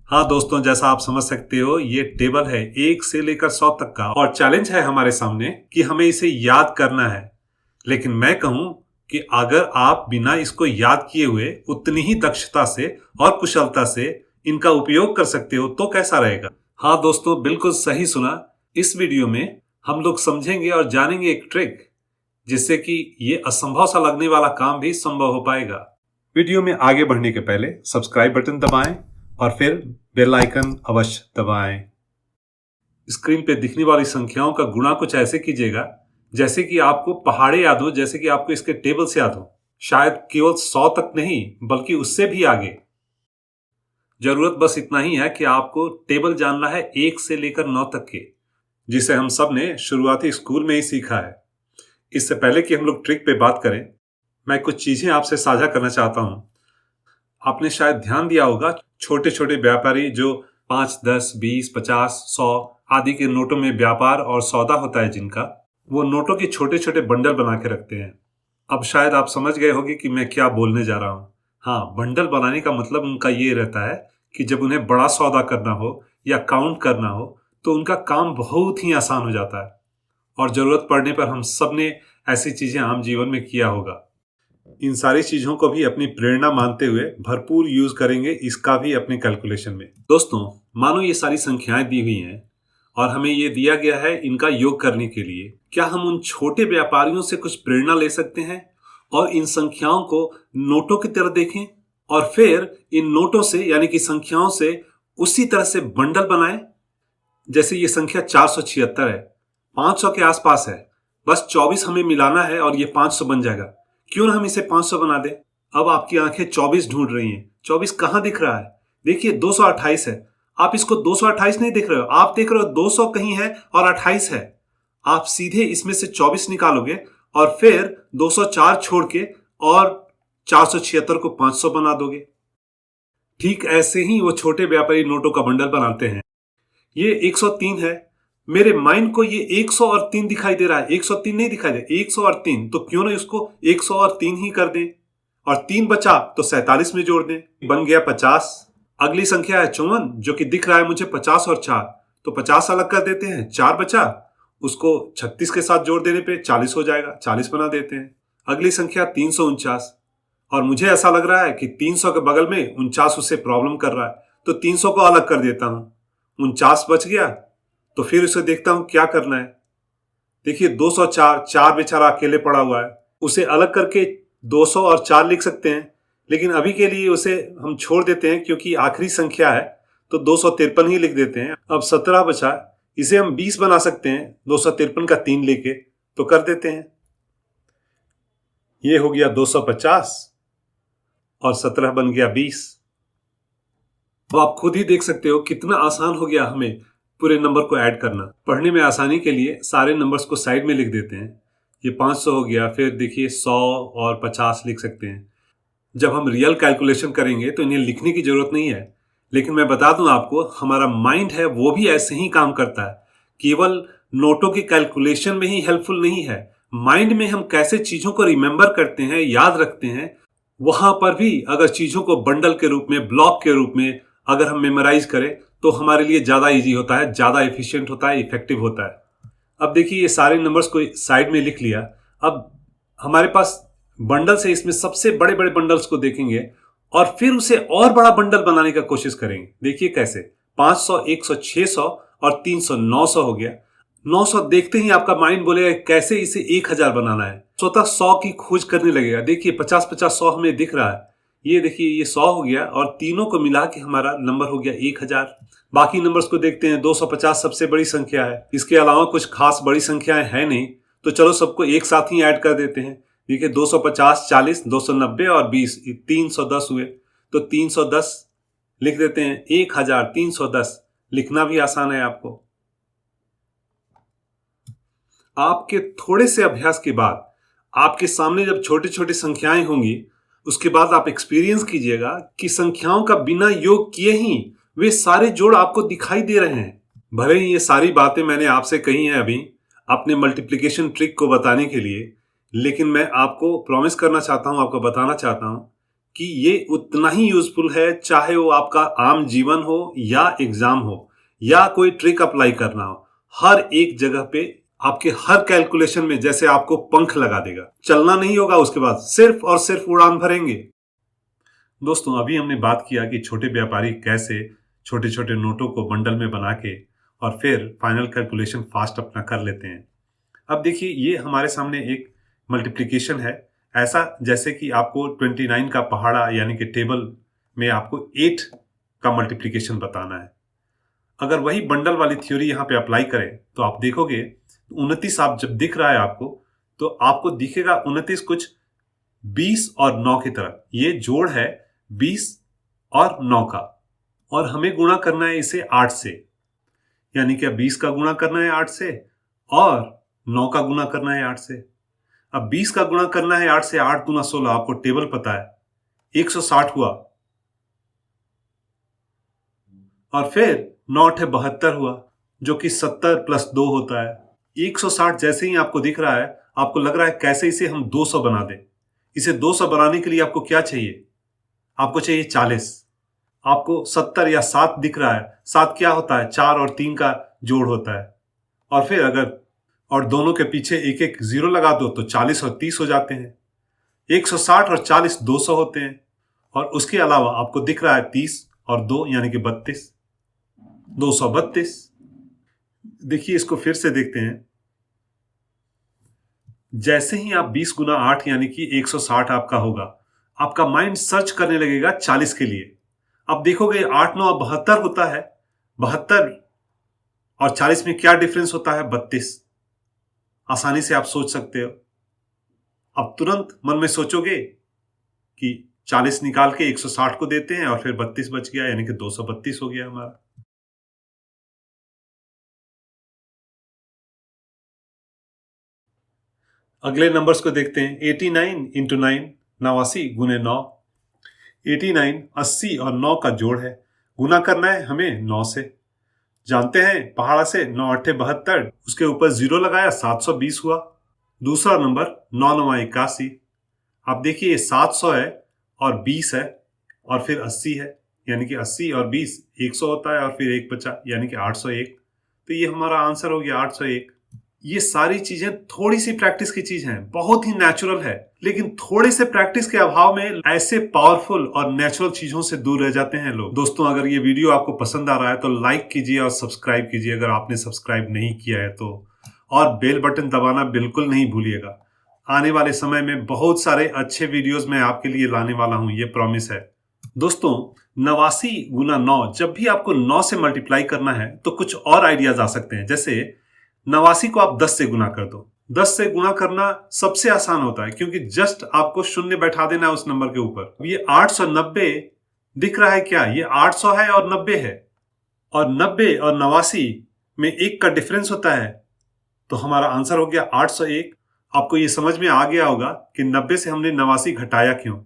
हाँ दोस्तों, जैसा आप समझ सकते हो ये टेबल है 1 से लेकर 100 तक का और चैलेंज है हमारे सामने कि हमें इसे याद करना है। लेकिन मैं कहूं कि अगर आप बिना इसको याद किए हुए उतनी ही दक्षता से और कुशलता से इनका उपयोग कर सकते हो तो कैसा रहेगा। हाँ दोस्तों, बिल्कुल सही सुना। इस वीडियो में हम लोग समझेंगे और जानेंगे एक ट्रिक जिससे कि ये असंभव सा लगने वाला काम भी संभव हो पाएगा। वीडियो में आगे बढ़ने के पहले सब्सक्राइब बटन दबाएं और फिर बेल आइकन अवश्य दबाएं। स्क्रीन पे दिखने वाली संख्याओं का गुणा कुछ ऐसे कीजिएगा जैसे कि आपको पहाड़े याद हो, जैसे कि आपको इसके टेबल से याद हो। शायद केवल 100 तक नहीं बल्कि उससे भी आगे। जरूरत बस इतना ही है कि आपको टेबल जानना है 1 से लेकर 9 तक के, जिसे हम सब ने शुरुआती स्कूल में ही सीखा है। इससे पहले कि हम लोग ट्रिक पे बात करें, मैं कुछ चीजें आपसे साझा करना चाहता हूं। आपने शायद ध्यान दिया होगा, छोटे छोटे व्यापारी जो 5, 10, 20, 50, 100 आदि के नोटों में व्यापार और सौदा होता है जिनका, वो नोटों के छोटे छोटे बंडल बना के रखते हैं। अब शायद आप समझ गए होंगे कि मैं क्या बोलने जा रहा हूं। हाँ, बंडल बनाने का मतलब उनका ये रहता है कि जब उन्हें बड़ा सौदा करना हो या काउंट करना हो तो उनका काम बहुत ही आसान हो जाता है। और जरूरत पड़ने पर हम सब ने ऐसी चीजें आम जीवन में किया होगा। इन सारी चीजों को भी अपनी प्रेरणा मानते हुए भरपूर यूज करेंगे इसका भी अपने कैलकुलेशन में। दोस्तों, मानो ये सारी संख्याएं दी हुई हैं और हमें ये दिया गया है इनका योग करने के लिए। क्या हम उन छोटे व्यापारियों से कुछ प्रेरणा ले सकते हैं और इन संख्याओं को नोटों की तरह देखें और फिर इन नोटों से यानी कि संख्याओं से उसी तरह से बंडल बनाएं? जैसे ये संख्या 476 है, 500 के आसपास है, बस 24 हमें मिलाना है और ये 500 बन जाएगा। क्यों ना हम इसे 500 बना दें। अब आपकी आंखें 24 ढूंढ रही हैं। 24 कहां दिख रहा है? देखिए 228 है। आप इसको 228 नहीं देख रहे हो, आप देख रहे हो 200 कहीं है और 28 है। आप सीधे इसमें से 24 निकालोगे और फिर 204 छोड़ के और 476 को 500 बना दोगे। ठीक ऐसे ही वो छोटे व्यापारी नोटों का बंडल बनाते हैं। ये 103 है। मेरे माइंड को ये 100 और 3 दिखाई दे रहा है। 103 नहीं दिखाई दे, 100 और 3, तो क्यों ना इसको 100 और 3 ही कर दें और 3 बचा तो 47 में जोड़ दें, बन गया 50। अगली संख्या है 54 जो कि दिख रहा है मुझे 50 और 4, तो 50 अलग कर देते हैं, 4 बचा, उसको 36 के साथ जोड़ देने पे 40 हो जाएगा, 40 बना देते हैं। अगली संख्या 349 और मुझे ऐसा लग रहा है कि 300 के बगल में 49 उससे प्रॉब्लम कर रहा है, तो 300 को अलग कर देता हूं, 49 बच गया। तो फिर उसे देखता हूं क्या करना है। देखिए 204, 4 बेचारा अकेले पड़ा हुआ है, उसे अलग करके 200 और 4 लिख सकते हैं, लेकिन अभी के लिए उसे हम छोड़ देते हैं क्योंकि आखिरी संख्या है, तो 253 ही लिख देते हैं। अब 17 बचा, इसे हम 20 बना सकते हैं 253 का 3 लेके, तो कर देते हैं। ये हो गया 250 और 17 बन गया 20। तो आप खुद ही देख सकते हो कितना आसान हो गया हमें पूरे नंबर को ऐड करना। पढ़ने में आसानी के लिए सारे नंबर्स को साइड में लिख देते हैं। ये 500 हो गया, फिर देखिए 100 और 50 लिख सकते हैं। जब हम रियल कैलकुलेशन करेंगे तो इन्हें लिखने की जरूरत नहीं है, लेकिन मैं बता दूं आपको, हमारा माइंड है वो भी ऐसे ही काम करता है। केवल नोटों के कैलकुलेशन में ही हेल्पफुल नहीं है, माइंड में हम कैसे चीजों को रिमेंबर करते हैं, याद रखते हैं, वहां पर भी अगर चीजों को बंडल के रूप में, ब्लॉक के रूप में अगर हम मेमोराइज करें तो हमारे लिए ज्यादा इजी होता है, ज्यादा एफिशिएंट होता है, इफेक्टिव होता है। अब देखिए ये सारे नंबर्स को साइड में लिख लिया। अब हमारे पास बंडल से इसमें सबसे बड़े बड़े बंडल्स को देखेंगे और फिर उसे और बड़ा बंडल बनाने का कोशिश करेंगे। देखिए कैसे 500, 100, 600 और 300, 900 हो गया। 900 देखते ही आपका माइंड बोलेगा कैसे इसे 1000 बनाना है, स्वतः 100 की खोज करने लगेगा। देखिए 50, 50, 100 हमें दिख रहा है। ये देखिए ये 100 हो गया और तीनों को मिला के हमारा नंबर हो गया 1000। बाकी नंबर्स को देखते हैं। 250 सबसे बड़ी संख्या है, इसके अलावा कुछ खास बड़ी संख्याएं है नहीं, तो चलो सबको एक साथ ही ऐड कर देते हैं। देखिए 250, 40, 290 और 20, 310 हुए, तो 310 लिख देते हैं। 1310 लिखना भी आसान है आपको। आपके थोड़े से अभ्यास के बाद आपके सामने जब छोटी छोटी संख्याएं होंगी, उसके बाद आप एक्सपीरियंस कीजिएगा कि संख्याओं का बिना योग किए ही वे सारे जोड़ आपको दिखाई दे रहे हैं। भले ही ये सारी बातें मैंने आपसे कही हैं अभी अपने मल्टीप्लिकेशन ट्रिक को बताने के लिए, लेकिन मैं आपको प्रॉमिस करना चाहता हूं, आपको बताना चाहता हूं कि ये उतना ही यूजफुल है, चाहे वो आपका आम जीवन हो या एग्जाम हो या कोई ट्रिक अप्लाई करना हो। हर एक जगह पे आपके हर कैलकुलेशन में जैसे आपको पंख लगा देगा। चलना नहीं होगा, उसके बाद सिर्फ और सिर्फ उड़ान भरेंगे। दोस्तों, अभी हमने बात किया कि छोटे व्यापारी कैसे छोटे छोटे नोटों को बंडल में बना के और फिर फाइनल कैलकुलेशन फास्ट अपना कर लेते हैं। अब देखिए, ये हमारे सामने एक मल्टीप्लिकेशन है, ऐसा जैसे कि आपको 29 का पहाड़ा यानी कि टेबल में आपको 8 का मल्टीप्लिकेशन बताना है। अगर वही बंडल वाली थ्योरी यहाँ पे अप्लाई करें तो आप देखोगे 29 आप जब दिख रहा है आपको, तो आपको दिखेगा 29 कुछ 20 और 9 की तरह। ये जोड़ है 20 और 9 का, और हमें गुणा करना है इसे 8 से। यानी कि 20 का गुणा करना है 8 से और 9 का गुणा करना है 8 से। अब 20 का गुणा करना है 8 से, 8 गुना 16, आपको टेबल पता है, 160 हुआ। और फिर 9 8 72 हुआ, जो कि 70 प्लस 2 होता है। 160 जैसे ही आपको दिख रहा है, आपको लग रहा है कैसे इसे हम 200 बना दें। इसे 200 बनाने के लिए आपको क्या चाहिए? आपको चाहिए 40। आपको 70 या 7 दिख रहा है, 7 क्या होता है? 4 और 3 का जोड़ होता है। और फिर अगर और दोनों के पीछे एक एक जीरो लगा दो तो 40 और 30 हो जाते हैं। 160 और 40 200 होते हैं। और उसके अलावा आपको दिख रहा है 30 और 2 यानी कि 32, 232। देखिए, इसको फिर से देखते हैं। जैसे ही आप 20 गुना 8 यानी कि 160 आपका होगा, आपका माइंड सर्च करने लगेगा 40 के लिए। अब देखोगे 8 9 72 होता है। 72 और 40 में क्या डिफरेंस होता है? 32। आसानी से आप सोच सकते हो। अब तुरंत मन में सोचोगे कि 40 निकाल के 160 को देते हैं और फिर 32 बच गया, यानी कि 232 हो गया हमारा। अगले नंबर्स को देखते हैं। 89 इंटू 9, 89 गुने 9। 89 80 और 9 का जोड़ है। गुना करना है हमें 9 से। जानते हैं पहाड़ा से 9 8 72, उसके ऊपर जीरो लगाया 720 हुआ। दूसरा नंबर 9 9 81। आप देखिए 700 है और 20 है और फिर 80 है, यानी कि 80 और 20 100 होता है और फिर एक बचा, यानी कि 801। तो ये हमारा आंसर हो गया 801। ये सारी चीजें थोड़ी सी प्रैक्टिस की चीज हैं, बहुत ही नेचुरल है, लेकिन थोड़े से प्रैक्टिस के अभाव में ऐसे पावरफुल और नेचुरल चीजों से दूर रह जाते हैं लोग। दोस्तों, अगर ये वीडियो आपको पसंद आ रहा है तो लाइक कीजिए और सब्सक्राइब कीजिए अगर आपने सब्सक्राइब नहीं किया है तो, और बेल बटन दबाना बिल्कुल नहीं भूलिएगा। आने वाले समय में बहुत सारे अच्छे वीडियोस मैं आपके लिए लाने वाला हूं, ये प्रॉमिस है। दोस्तों, 89 गुना 9, जब भी आपको 9 से मल्टीप्लाई करना है तो कुछ और आइडियाज आ सकते हैं। जैसे 89 को आप 10 से गुना कर दो। 10 से गुना करना सबसे आसान होता है, क्योंकि जस्ट आपको शून्य बैठा देना है उस नंबर के ऊपर। ये 890 दिख रहा है क्या? ये 800 है और 90 है, और 90 और 89 में 1 का डिफरेंस होता है, तो हमारा आंसर हो गया 801। आपको ये समझ में आ गया होगा कि 90 से हमने 89 घटाया क्यों?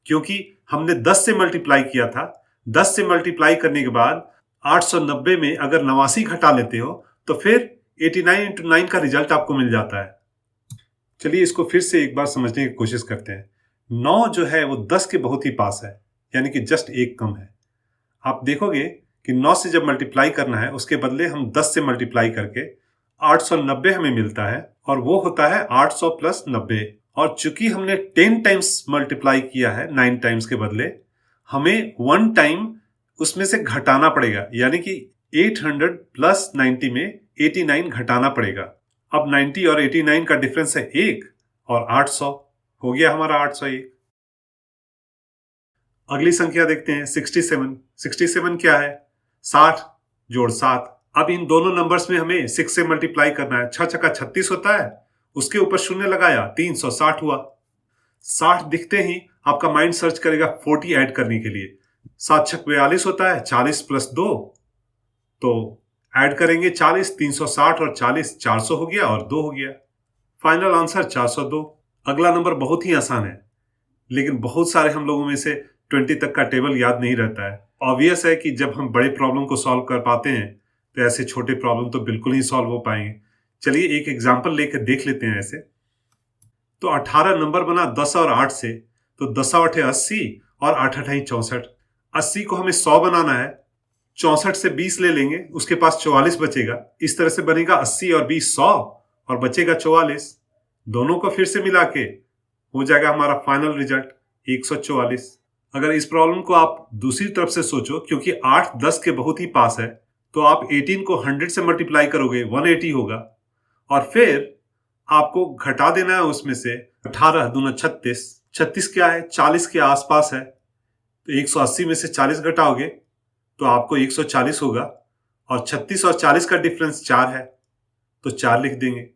क्योंकि हमने 10 से मल्टीप्लाई किया था। 10 से मल्टीप्लाई करने के बाद 890 में अगर 89 घटा लेते हो तो फिर 89 इंटू 9 का रिजल्ट आपको मिल जाता है। चलिए इसको फिर से एक बार समझने की कोशिश करते हैं। 9 जो है वो 10 के बहुत ही पास है, यानी कि जस्ट 1 कम है। आप देखोगे कि 9 से जब मल्टीप्लाई करना है उसके बदले हम 10 से मल्टीप्लाई करके 890 हमें मिलता है, और वो होता है 800 प्लस 90। और चूंकि हमने 10 टाइम्स मल्टीप्लाई किया है 9 टाइम्स के बदले, हमें 1 टाइम उसमें से घटाना पड़ेगा, यानी कि 800 प्लस 90 में 89 घटाना पड़ेगा। अब 90 और 89 का डिफरेंस है 1 और 800, हो गया हमारा 801। अगली संख्या देखते हैं 67। 67 क्या है? 60 जोड़ 7। अब इन दोनों नंबर्स में हमें 6 से मल्टीप्लाई करना है। 6 छक्का 36 होता है, उसके ऊपर शून्य लगाया 360 हुआ। 60 दिखते ही आपका माइंड सर्च करेगा 40 ऐड करने के लिए। 7 छक 42 होता है, 40 प्लस 2, तो ऐड करेंगे 40, 360 और 40 400 हो गया और 2 हो गया। Final answer 402। अगला नंबर बहुत ही आसान है, लेकिन बहुत सारे हम लोगों में से 20 तक का टेबल याद नहीं रहता है। ऑब्वियस है कि जब हम बड़े प्रॉब्लम को सॉल्व कर पाते हैं तो ऐसे छोटे प्रॉब्लम तो बिल्कुल ही सॉल्व हो पाएंगे। चलिए एक एग्जांपल लेकर देख लेते हैं ऐसे। तो 18 नंबर बना 10 और 8 से, तो 10 8 80 और 8 8 64। 80 को हमें 100 बनाना है, 64 से 20 ले लेंगे, उसके पास 44 बचेगा। इस तरह से बनेगा 80 और 20 100 और बचेगा 44। दोनों को फिर से मिला के हो जाएगा हमारा फाइनल रिजल्ट 144। अगर इस प्रॉब्लम को आप दूसरी तरफ से सोचो, क्योंकि 8 10 के बहुत ही पास है, तो आप 18 को 100 से मल्टीप्लाई करोगे 180 होगा, और फिर आपको घटा देना है उसमें से 18 दूना 36। 36 क्या है? 40 के आसपास है, तो 180 में से 40 घटाओगे तो आपको 140 होगा, और 36 और 40 का डिफरेंस 4 है, तो 4 लिख देंगे।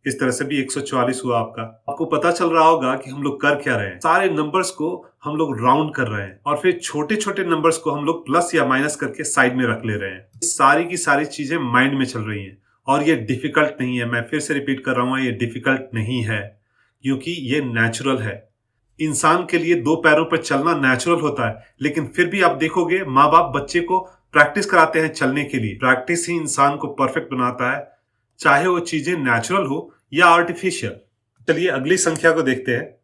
इस तरह से भी 144 हुआ आपका। आपको पता चल रहा होगा कि हम लोग कर क्या रहे हैं। सारे नंबर्स को हम लोग राउंड कर रहे हैं और फिर छोटे छोटे नंबर्स को हम लोग प्लस या माइनस करके साइड में रख ले रहे हैं। सारी की सारी चीजें माइंड में चल रही हैं और ये डिफिकल्ट नहीं है। मैं फिर से रिपीट कर रहा हूं, ये डिफिकल्ट नहीं है, क्योंकि ये नेचुरल है। इंसान के लिए 2 पैरों पर चलना नेचुरल होता है, लेकिन फिर भी आप देखोगे माँ बाप बच्चे को प्रैक्टिस कराते हैं चलने के लिए। प्रैक्टिस ही इंसान को परफेक्ट बनाता है, चाहे वो चीजें नेचुरल हो या आर्टिफिशियल। चलिए अगली संख्या को देखते हैं।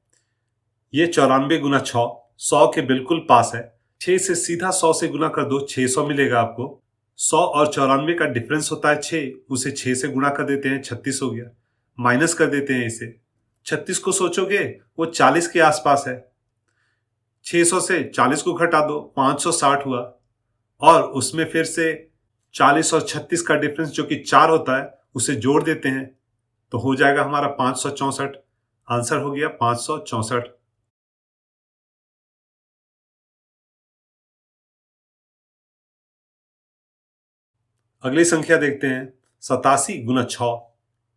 ये 94 गुना 6 100 के बिल्कुल पास है। 6 से सीधा 100 से गुना कर दो, 600 मिलेगा आपको। 100 और 94 का डिफरेंस होता है 6, उसे 6 से गुना कर देते हैं, 36 हो गया। माइनस कर देते हैं इसे। 36 को सोचोगे वो 40 के आसपास है। 600 से 40 को घटा दो, 560 हुआ, और उसमें फिर से 40 और 36 का डिफरेंस जो कि 4 होता है उसे जोड़ देते हैं, तो हो जाएगा हमारा 564। आंसर हो गया 564। अगली संख्या देखते हैं। 87 गुना 6।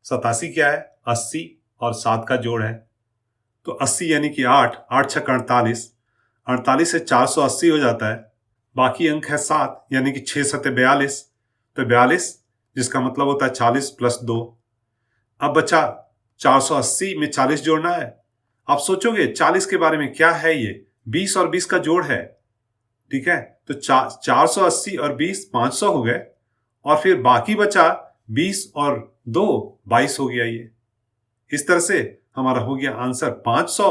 87 क्या है? 80 और 7 का जोड़ है, तो 80 यानी कि 8 8 6 48। 48 से 480 हो जाता है। बाकी अंक है 7 यानी कि 6 7 42, तो 42 जिसका मतलब होता है 40 प्लस 2। अब बचा 480 में 40 जोड़ना है। आप सोचोगे 40 के बारे में, क्या है ये? 20 और 20 का जोड़ है, ठीक है। तो 480 और 20 500 हो गए, और फिर बाकी बचा 20 और 2 22 हो गया। ये इस तरह से हमारा हो गया आंसर 500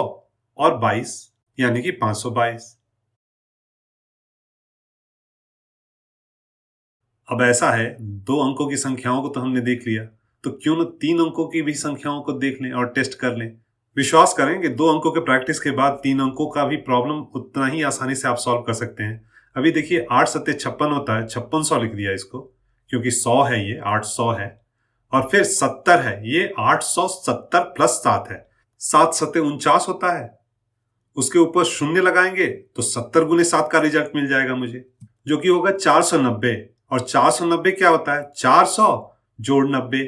और 22 यानी कि 522। अब ऐसा है, 2 अंकों की संख्याओं को तो हमने देख लिया, तो क्यों न 3 अंकों की भी संख्याओं को देख लें और टेस्ट कर लें। विश्वास करें कि 2 अंकों के प्रैक्टिस के बाद 3 अंकों का भी प्रॉब्लम उतना ही आसानी से आप सॉल्व कर सकते हैं। अभी देखिए 8 7 56 होता है, 5600 लिख दिया इसको, क्योंकि 100 है, ये 800 है, और फिर 70 है, ये 870 प्लस 7 है। 7 7 49 होता है, उसके ऊपर शून्य लगाएंगे तो 70 गुने 7 का रिजल्ट मिल जाएगा मुझे, जो कि होगा 490। और 490 क्या होता है? 400 जोड़ 90,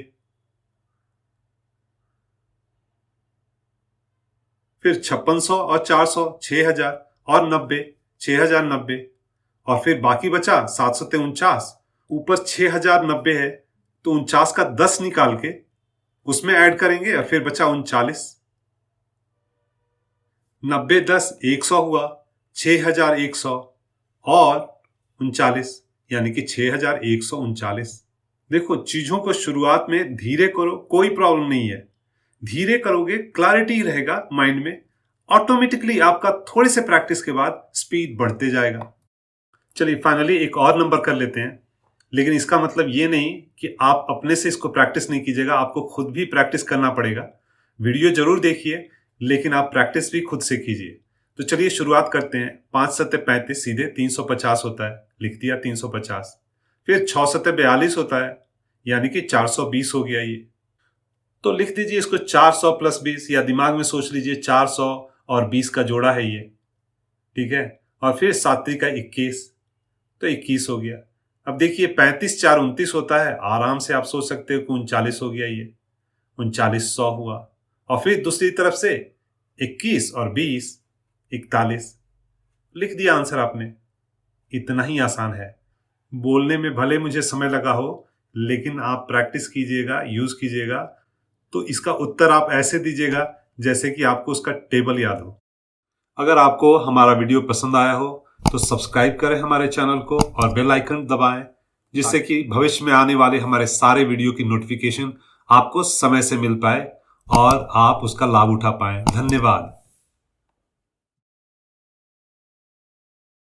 फिर 5600 और 400 6000 और 90 6090, और फिर बाकी बचा 7 7 49। ऊपर 6090 है, तो 49 का 10 निकाल के उसमें ऐड करेंगे और फिर बचा 39। 90 10 100 हुआ, 6100 और 39 यानी कि 6139। देखो चीजों को शुरुआत में धीरे करो, कोई प्रॉब्लम नहीं है। धीरे करोगे क्लैरिटी रहेगा माइंड में, ऑटोमेटिकली आपका थोड़े से प्रैक्टिस के बाद स्पीड बढ़ते जाएगा। चलिए फाइनली एक और नंबर कर लेते हैं, लेकिन इसका मतलब ये नहीं कि आप अपने से इसको प्रैक्टिस नहीं कीजिएगा, आपको खुद भी प्रैक्टिस करना पड़ेगा। वीडियो जरूर देखिए, लेकिन आप प्रैक्टिस भी खुद से कीजिए। तो चलिए शुरुआत करते हैं। 5 7 35 सीधे 350 होता है, लिख दिया 350। फिर 6 7 42 होता है, यानी कि 420 हो गया ये, तो लिख दीजिए इसको 400 प्लस 20, या दिमाग में सोच लीजिए 400 और 20 का जोड़ा है ये, ठीक है। और फिर 7 का 21, तो 21 हो गया। अब देखिए 35 4 29 होता है, आराम से आप सोच सकते हो कि 39 हो गया ये, 3900 हुआ। और फिर दूसरी तरफ से 21 और 20 41, लिख दिया आंसर आपने। इतना ही आसान है। बोलने में भले मुझे समय लगा हो, लेकिन आप प्रैक्टिस कीजिएगा, यूज कीजिएगा, तो इसका उत्तर आप ऐसे दीजिएगा जैसे कि आपको उसका टेबल याद हो। अगर आपको हमारा वीडियो पसंद आया हो तो सब्सक्राइब करें हमारे चैनल को और बेल आइकन दबाएं, जिससे कि भविष्य में आने वाले हमारे सारे वीडियो की नोटिफिकेशन आपको समय से मिल पाए और आप उसका लाभ उठा पाएं। धन्यवाद।